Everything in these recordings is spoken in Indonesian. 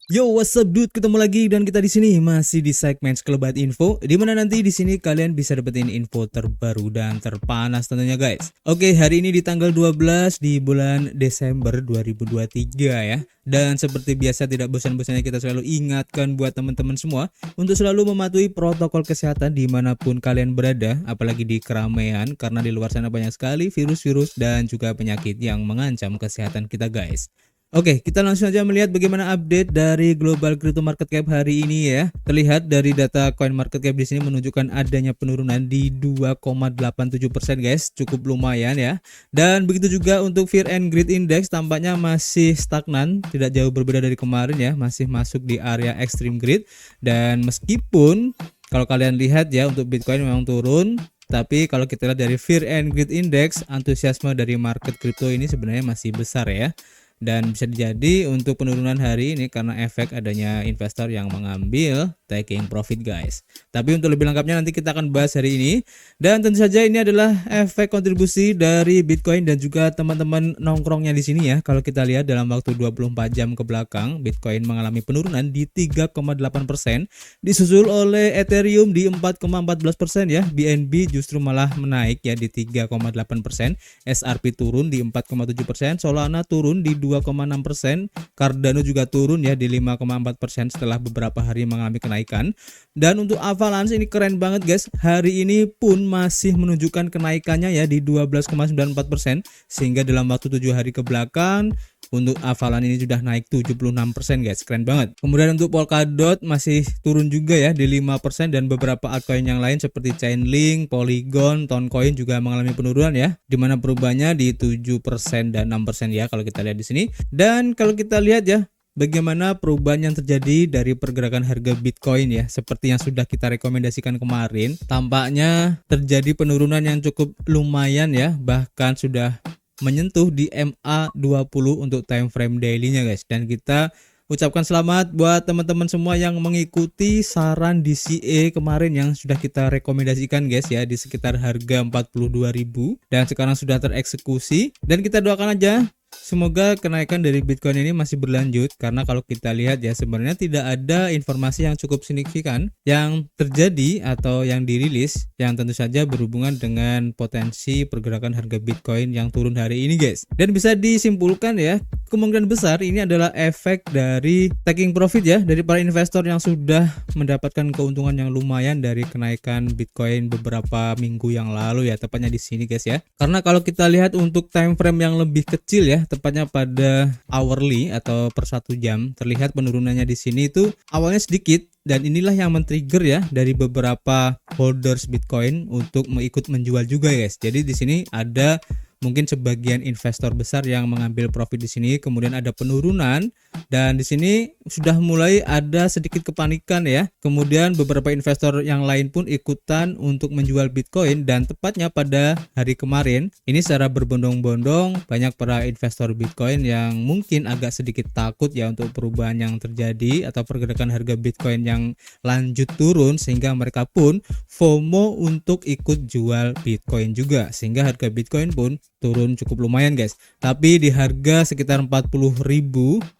Yo, what's up dude? Ketemu lagi dan kita di sini masih di segmen Sekelebat Info, di mana nanti di sini kalian bisa dapetin info terbaru dan terpanas tentunya guys. Oke, hari ini di tanggal 12 di bulan Desember 2023 ya. Dan seperti biasa tidak bosan-bosannya kita selalu ingatkan buat teman-teman semua untuk selalu mematuhi protokol kesehatan dimanapun kalian berada, apalagi di keramaian karena di luar sana banyak sekali virus-virus dan juga penyakit yang mengancam kesehatan kita guys. Oke, kita langsung aja melihat bagaimana update dari global crypto market cap hari ini ya. Terlihat dari data coin market cap di sini menunjukkan adanya penurunan di 2,87% guys, cukup lumayan ya. Dan begitu juga untuk Fear and Greed Index tampaknya masih stagnan, tidak jauh berbeda dari kemarin ya, masih masuk di area extreme greed. Dan meskipun kalau kalian lihat ya untuk Bitcoin memang turun, tapi kalau kita lihat dari Fear and Greed Index, antusiasme dari market crypto ini sebenarnya masih besar ya. Dan bisa jadi untuk penurunan hari ini karena efek adanya investor yang mengambil taking profit guys. Tapi untuk lebih lengkapnya nanti kita akan bahas hari ini. Dan tentu saja ini adalah efek kontribusi dari Bitcoin dan juga teman-teman nongkrongnya di sini ya. Kalau kita lihat dalam waktu 24 jam ke belakang, Bitcoin mengalami penurunan di 3,8%, disusul oleh Ethereum di 4,14% ya. BNB justru malah menaik ya di 3,8%, SRP turun di 4,7%, Solana turun di 2,6%, Cardano juga turun ya di 5,4% setelah beberapa hari mengalami kenaikan. Dan untuk Avalanche ini keren banget guys, hari ini pun masih menunjukkan kenaikannya ya di 12,94%, sehingga dalam waktu 7 hari ke belakang untuk Avalanche ini sudah naik 76% guys, keren banget. Kemudian untuk Polkadot masih turun juga ya di 5%, dan beberapa altcoin yang lain seperti Chainlink, Polygon, Toncoin juga mengalami penurunan ya, dimana perubahannya di 7% dan 6% ya kalau kita lihat di sini. Dan kalau kita lihat ya bagaimana perubahan yang terjadi dari pergerakan harga Bitcoin ya, seperti yang sudah kita rekomendasikan kemarin, tampaknya terjadi penurunan yang cukup lumayan ya, bahkan sudah menyentuh di MA20 untuk time frame daily-nya guys. Dan kita ucapkan selamat buat teman-teman semua yang mengikuti saran DCA kemarin yang sudah kita rekomendasikan guys ya, di sekitar harga 42.000 dan sekarang sudah tereksekusi. Dan kita doakan aja semoga kenaikan dari Bitcoin ini masih berlanjut, karena kalau kita lihat ya sebenarnya tidak ada informasi yang cukup signifikan yang terjadi atau yang dirilis yang tentu saja berhubungan dengan potensi pergerakan harga Bitcoin yang turun hari ini guys. Dan bisa disimpulkan ya, kemungkinan besar ini adalah efek dari taking profit ya dari para investor yang sudah mendapatkan keuntungan yang lumayan dari kenaikan Bitcoin beberapa minggu yang lalu ya, tepatnya di sini guys ya. Karena kalau kita lihat untuk time frame yang lebih kecil ya, tepatnya pada hourly atau per 1 jam, terlihat penurunannya di sini itu awalnya sedikit, dan inilah yang men-trigger ya dari beberapa holders Bitcoin untuk ikut menjual juga guys. Jadi di sini ada mungkin sebagian investor besar yang mengambil profit di sini, kemudian ada penurunan, dan di sini sudah mulai ada sedikit kepanikan ya. Kemudian beberapa investor yang lain pun ikutan untuk menjual Bitcoin, dan tepatnya pada hari kemarin ini secara berbondong-bondong banyak para investor Bitcoin yang mungkin agak sedikit takut ya untuk perubahan yang terjadi atau pergerakan harga Bitcoin yang lanjut turun, sehingga mereka pun FOMO untuk ikut jual Bitcoin juga, sehingga harga Bitcoin pun turun cukup lumayan guys. Tapi di harga sekitar 40.000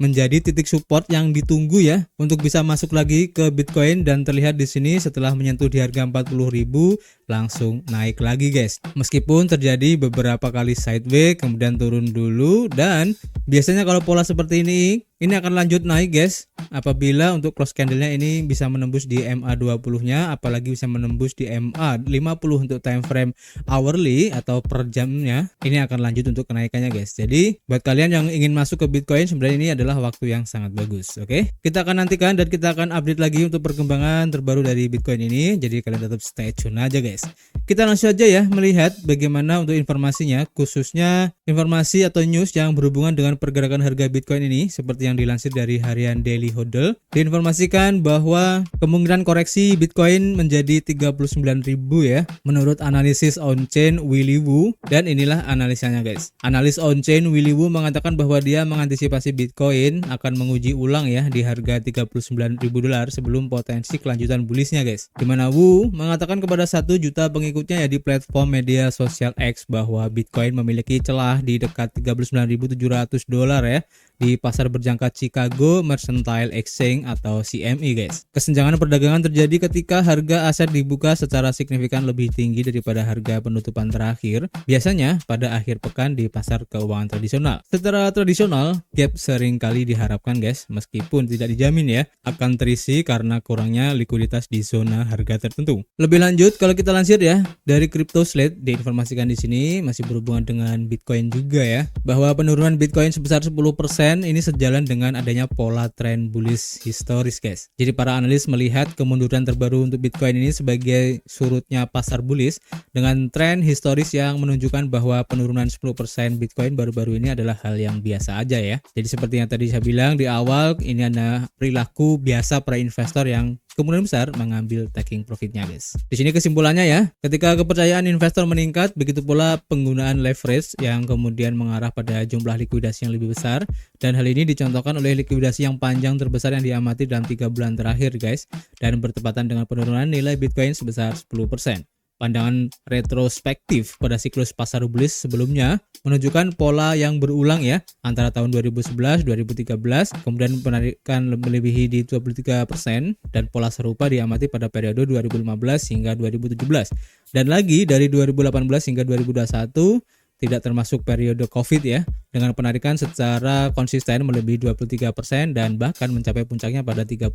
menjadi titik support yang ditunggu ya untuk bisa masuk lagi ke Bitcoin, dan terlihat di sini setelah menyentuh di harga 40.000 langsung naik lagi guys. Meskipun terjadi beberapa kali sideways kemudian turun dulu, dan biasanya kalau pola seperti ini akan lanjut naik guys apabila untuk close candle-nya ini bisa menembus di MA20-nya, apalagi bisa menembus di MA50 untuk time frame hourly atau per jamnya. Ini akan lanjut untuk kenaikannya guys. Jadi buat kalian yang ingin masuk ke Bitcoin, sebenarnya ini adalah waktu yang sangat bagus. Oke, kita akan nantikan dan kita akan update lagi untuk perkembangan terbaru dari Bitcoin ini. Jadi kalian tetap stay tune aja guys. Kita langsung aja ya melihat bagaimana untuk informasinya, khususnya informasi atau news yang berhubungan dengan pergerakan harga Bitcoin ini. Seperti yang dilansir dari harian Daily Hodl, diinformasikan bahwa kemungkinan koreksi Bitcoin menjadi 39.000 ya menurut analisis on-chain Willy Woo. Dan inilah analisanya guys. Analis on-chain Willy Woo mengatakan bahwa dia mengantisipasi Bitcoin akan menguji ulang ya di harga $39.000 sebelum potensi kelanjutan bullishnya guys. Dimana Woo mengatakan kepada 1 juta pengikutnya ya di platform media sosial X bahwa Bitcoin memiliki celah di dekat $39.700 dolar ya di pasar berjangka Chicago Mercantile Exchange atau CME guys. Kesenjangan perdagangan terjadi ketika harga aset dibuka secara signifikan lebih tinggi daripada harga penutupan terakhir, biasanya pada akhir pekan di pasar keuangan tradisional. Secara tradisional, gap sering kali diharapkan guys, meskipun tidak dijamin ya, akan terisi karena kurangnya likuiditas di zona harga tertentu. Lebih lanjut, kalau kita lansir ya, dari Crypto Slate diinformasikan di sini masih berhubungan dengan Bitcoin juga ya, bahwa penurunan Bitcoin sebesar 10% ini sejalan dengan adanya pola tren bullish historis guys. Jadi para analis melihat kemunduran terbaru untuk Bitcoin ini sebagai surutnya pasar bullish dengan tren historis yang menunjukkan bahwa penurunan 10% Bitcoin baru-baru ini adalah hal yang biasa aja ya. Jadi seperti yang tadi saya bilang di awal, ini adalah perilaku biasa para investor yang kemungkinan besar mengambil taking profitnya guys. Di sini kesimpulannya ya, ketika kepercayaan investor meningkat, begitu pula penggunaan leverage yang kemudian mengarah pada jumlah likuidasi yang lebih besar, dan hal ini dicontohkan oleh likuidasi yang panjang terbesar yang diamati dalam 3 bulan terakhir guys, dan bertepatan dengan penurunan nilai Bitcoin sebesar 10%. Pandangan retrospektif pada siklus pasar bullish sebelumnya menunjukkan pola yang berulang ya, antara tahun 2011-2013, kemudian penarikan melebihi di 23%, dan pola serupa diamati pada periode 2015 hingga 2017. Dan lagi dari 2018 hingga 2021, tidak termasuk periode COVID ya, dengan penarikan secara konsisten melebihi 23% dan bahkan mencapai puncaknya pada 35%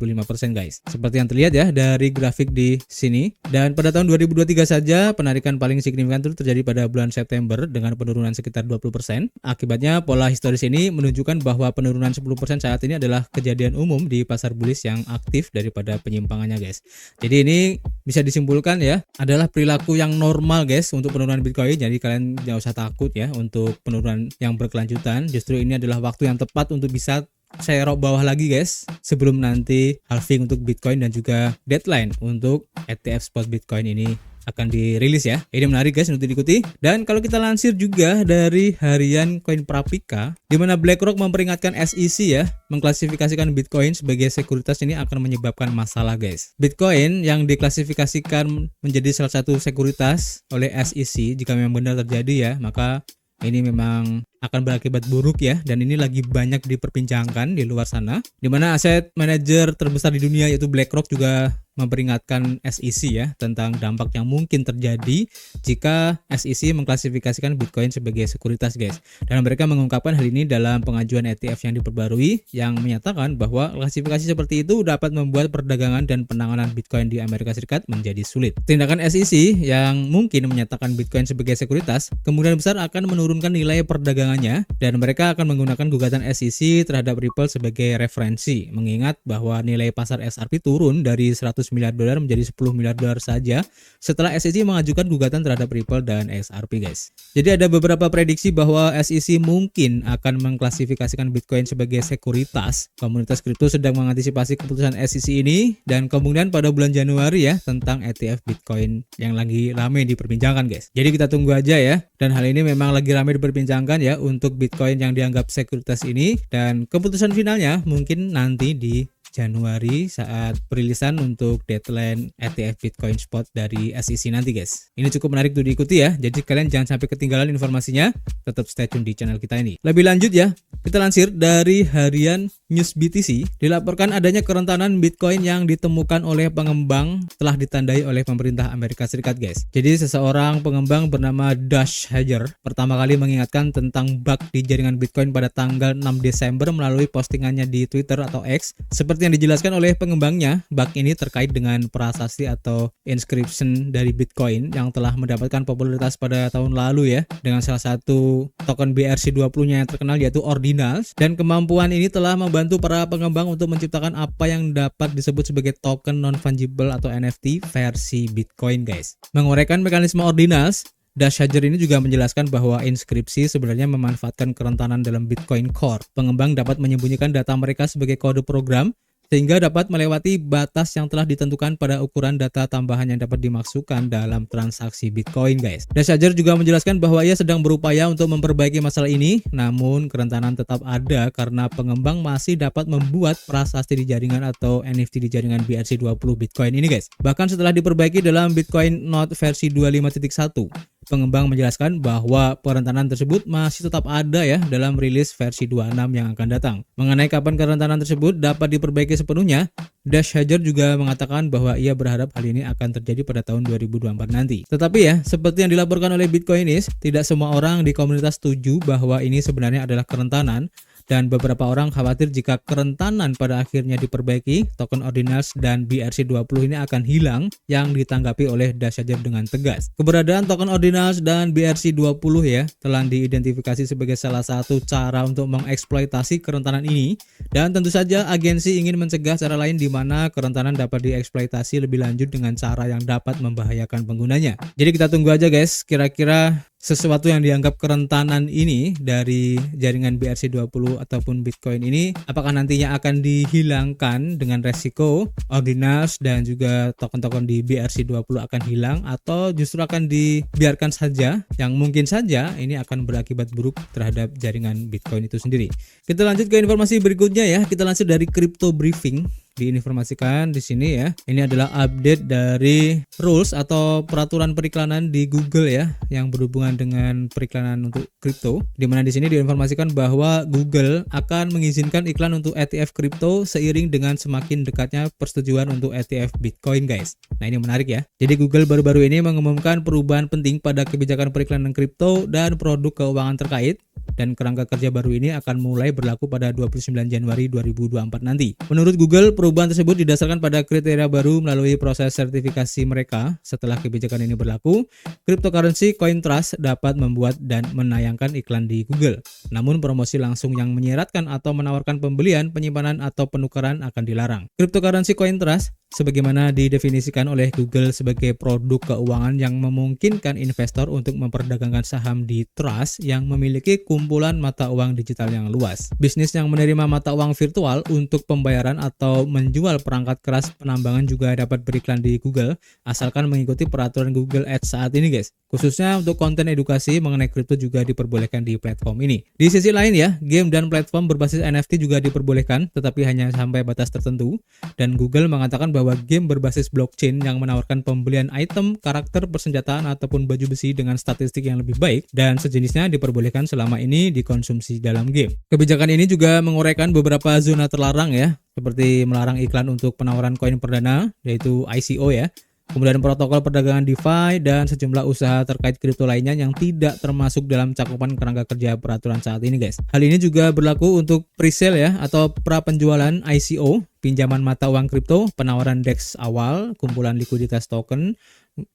guys. Seperti yang terlihat ya dari grafik di sini. Dan pada tahun 2023 saja penarikan paling signifikan itu terjadi pada bulan September dengan penurunan sekitar 20%. Akibatnya pola historis ini menunjukkan bahwa penurunan 10% saat ini adalah kejadian umum di pasar bullish yang aktif daripada penyimpangannya guys. Jadi ini bisa disimpulkan ya, adalah perilaku yang normal guys untuk penurunan Bitcoin. Jadi kalian jangan usah takut ya untuk penurunan yang berkelanjutan. Justru ini adalah waktu yang tepat untuk bisa saya rock bawah lagi guys, sebelum nanti halving untuk Bitcoin dan juga deadline untuk ETF spot Bitcoin ini akan dirilis ya. Ini menarik guys untuk diikuti. Dan kalau kita lansir juga dari harian Coinprapika, di mana BlackRock memperingatkan SEC ya, mengklasifikasikan Bitcoin sebagai sekuritas ini akan menyebabkan masalah guys. Bitcoin yang diklasifikasikan menjadi salah satu sekuritas oleh SEC, jika memang benar terjadi ya, maka ini memang akan berakibat buruk ya, dan ini lagi banyak diperbincangkan di luar sana, di mana aset manajer terbesar di dunia yaitu BlackRock juga memperingatkan SEC ya tentang dampak yang mungkin terjadi jika SEC mengklasifikasikan Bitcoin sebagai sekuritas guys. Dan mereka mengungkapkan hal ini dalam pengajuan ETF yang diperbarui yang menyatakan bahwa klasifikasi seperti itu dapat membuat perdagangan dan penanganan Bitcoin di Amerika Serikat menjadi sulit. Tindakan SEC yang mungkin menyatakan Bitcoin sebagai sekuritas kemungkinan besar akan menurunkan nilai perdagangannya, dan mereka akan menggunakan gugatan SEC terhadap Ripple sebagai referensi, mengingat bahwa nilai pasar XRP turun dari 100 miliar dolar menjadi 10 miliar dolar saja setelah SEC mengajukan gugatan terhadap Ripple dan XRP guys. Jadi ada beberapa prediksi bahwa SEC mungkin akan mengklasifikasikan Bitcoin sebagai sekuritas. Komunitas kripto sedang mengantisipasi keputusan SEC ini, dan kemudian pada bulan Januari ya tentang ETF Bitcoin yang lagi ramai diperbincangkan guys. Jadi kita tunggu aja ya, dan hal ini memang lagi ramai diperbincangkan ya untuk Bitcoin yang dianggap sekuritas ini, dan keputusan finalnya mungkin nanti di Januari saat perilisan untuk deadline ETF Bitcoin Spot dari SEC nanti guys. Ini cukup menarik untuk diikuti ya, jadi kalian jangan sampai ketinggalan informasinya, tetap stay tune di channel kita ini. Lebih lanjut ya, kita lansir dari harian News BTC, dilaporkan adanya kerentanan Bitcoin yang ditemukan oleh pengembang telah ditandai oleh pemerintah Amerika Serikat guys. Jadi seseorang pengembang bernama Dash Hager pertama kali mengingatkan tentang bug di jaringan Bitcoin pada tanggal 6 Desember melalui postingannya di Twitter atau X. Seperti yang dijelaskan oleh pengembangnya, bug ini terkait dengan prasasti atau inscription dari Bitcoin yang telah mendapatkan popularitas pada tahun lalu ya, dengan salah satu token BRC20-nya yang terkenal yaitu Ordinals, dan kemampuan ini telah membantu para pengembang untuk menciptakan apa yang dapat disebut sebagai token non-fungible atau NFT versi Bitcoin guys. Menguraikan mekanisme Ordinals, Dash Hager ini juga menjelaskan bahwa inskripsi sebenarnya memanfaatkan kerentanan dalam Bitcoin Core. Pengembang dapat menyembunyikan data mereka sebagai kode program sehingga dapat melewati batas yang telah ditentukan pada ukuran data tambahan yang dapat dimasukkan dalam transaksi Bitcoin guys. Dash Hager juga menjelaskan bahwa ia sedang berupaya untuk memperbaiki masalah ini, namun kerentanan tetap ada karena pengembang masih dapat membuat prasasti di jaringan atau NFT di jaringan BRC20 Bitcoin ini guys. Bahkan setelah diperbaiki dalam Bitcoin Node versi 25.1, Pengembang menjelaskan bahwa kerentanan tersebut masih tetap ada ya dalam rilis versi 26 yang akan datang. Mengenai kapan kerentanan tersebut dapat diperbaiki sepenuhnya, Dash Hajar juga mengatakan bahwa ia berharap hal ini akan terjadi pada tahun 2024 nanti. Tetapi ya, seperti yang dilaporkan oleh Bitcoinis, tidak semua orang di komunitas setuju bahwa ini sebenarnya adalah kerentanan. Dan beberapa orang khawatir jika kerentanan pada akhirnya diperbaiki, token Ordinals dan BRC20 ini akan hilang yang ditanggapi oleh Dash Hajar dengan tegas. Keberadaan token Ordinals dan BRC20 ya telah diidentifikasi sebagai salah satu cara untuk mengeksploitasi kerentanan ini, dan tentu saja agensi ingin mencegah cara lain di mana kerentanan dapat dieksploitasi lebih lanjut dengan cara yang dapat membahayakan penggunanya. Jadi kita tunggu aja guys, kira-kira sesuatu yang dianggap kerentanan ini dari jaringan BRC20 ataupun Bitcoin ini apakah nantinya akan dihilangkan dengan resiko Ordinals dan juga token-token di BRC20 akan hilang, atau justru akan dibiarkan saja yang mungkin saja ini akan berakibat buruk terhadap jaringan Bitcoin itu sendiri. Kita lanjut ke informasi berikutnya ya. Kita langsung dari Crypto Briefing. Diinformasikan di sini ya. Ini adalah update dari rules atau peraturan periklanan di Google ya yang berhubungan dengan periklanan untuk kripto. Di mana di sini diinformasikan bahwa Google akan mengizinkan iklan untuk ETF kripto seiring dengan semakin dekatnya persetujuan untuk ETF Bitcoin guys. Nah, ini menarik ya. Jadi Google baru-baru ini mengumumkan perubahan penting pada kebijakan periklanan kripto dan produk keuangan terkait, dan kerangka kerja baru ini akan mulai berlaku pada 29 Januari 2024 nanti. Menurut Google, perubahan tersebut didasarkan pada kriteria baru melalui proses sertifikasi mereka. Setelah kebijakan ini berlaku, cryptocurrency CoinTrust dapat membuat dan menayangkan iklan di Google. Namun promosi langsung yang menyeratkan atau menawarkan pembelian, penyimpanan atau penukaran akan dilarang. Cryptocurrency CoinTrust sebagaimana didefinisikan oleh Google sebagai produk keuangan yang memungkinkan investor untuk memperdagangkan saham di trust yang memiliki kumpulan mata uang digital yang luas. Bisnis yang menerima mata uang virtual untuk pembayaran atau menjual perangkat keras penambangan juga dapat beriklan di Google asalkan mengikuti peraturan Google Ads saat ini guys. Khususnya untuk konten edukasi mengenai kripto juga diperbolehkan di platform ini. Di sisi lain ya, game dan platform berbasis NFT juga diperbolehkan tetapi hanya sampai batas tertentu, dan Google mengatakan bahwa game berbasis blockchain yang menawarkan pembelian item, karakter, persenjataan ataupun baju besi dengan statistik yang lebih baik dan sejenisnya diperbolehkan selama ini dikonsumsi dalam game. Kebijakan ini juga menguraikan beberapa zona terlarang ya, seperti melarang iklan untuk penawaran koin perdana yaitu ICO ya. Kemudian protokol perdagangan DeFi dan sejumlah usaha terkait kripto lainnya yang tidak termasuk dalam cakupan kerangka kerja peraturan saat ini guys. Hal ini juga berlaku untuk presale ya atau pra penjualan ICO, pinjaman mata uang kripto, penawaran DEX awal, kumpulan likuiditas token,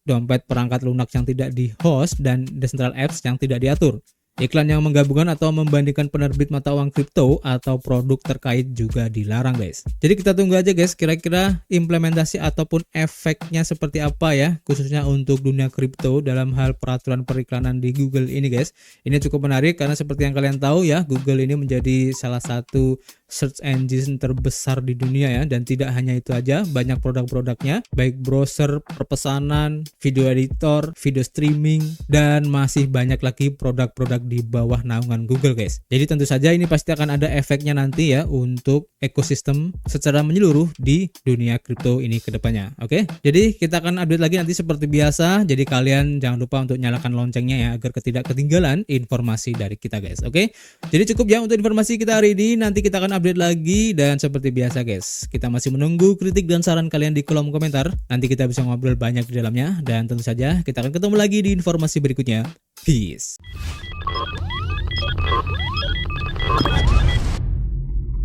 dompet perangkat lunak yang tidak di-host, dan decentral apps yang tidak diatur. Iklan yang menggabungkan atau membandingkan penerbit mata uang kripto atau produk terkait juga dilarang guys. Jadi kita tunggu aja guys, kira-kira implementasi ataupun efeknya seperti apa ya, khususnya untuk dunia kripto dalam hal peraturan periklanan di Google ini guys. Ini cukup menarik karena seperti yang kalian tahu ya, Google ini menjadi salah satu search engine terbesar di dunia ya, dan tidak hanya itu aja, banyak produk-produknya, baik browser, perpesanan, video editor, video streaming, dan masih banyak lagi produk-produk di bawah naungan Google guys. Jadi tentu saja ini pasti akan ada efeknya nanti ya untuk ekosistem secara menyeluruh di dunia kripto ini ke depannya. Oke? Jadi kita akan update lagi nanti seperti biasa. Jadi kalian jangan lupa untuk nyalakan loncengnya ya agar tidak ketinggalan informasi dari kita guys. Oke? Jadi cukup ya untuk informasi kita hari ini. Nanti kita akan update lagi, dan seperti biasa guys, kita masih menunggu kritik dan saran kalian di kolom komentar. Nanti kita bisa ngobrol banyak di dalamnya, dan tentu saja kita akan ketemu lagi di informasi berikutnya. Peace.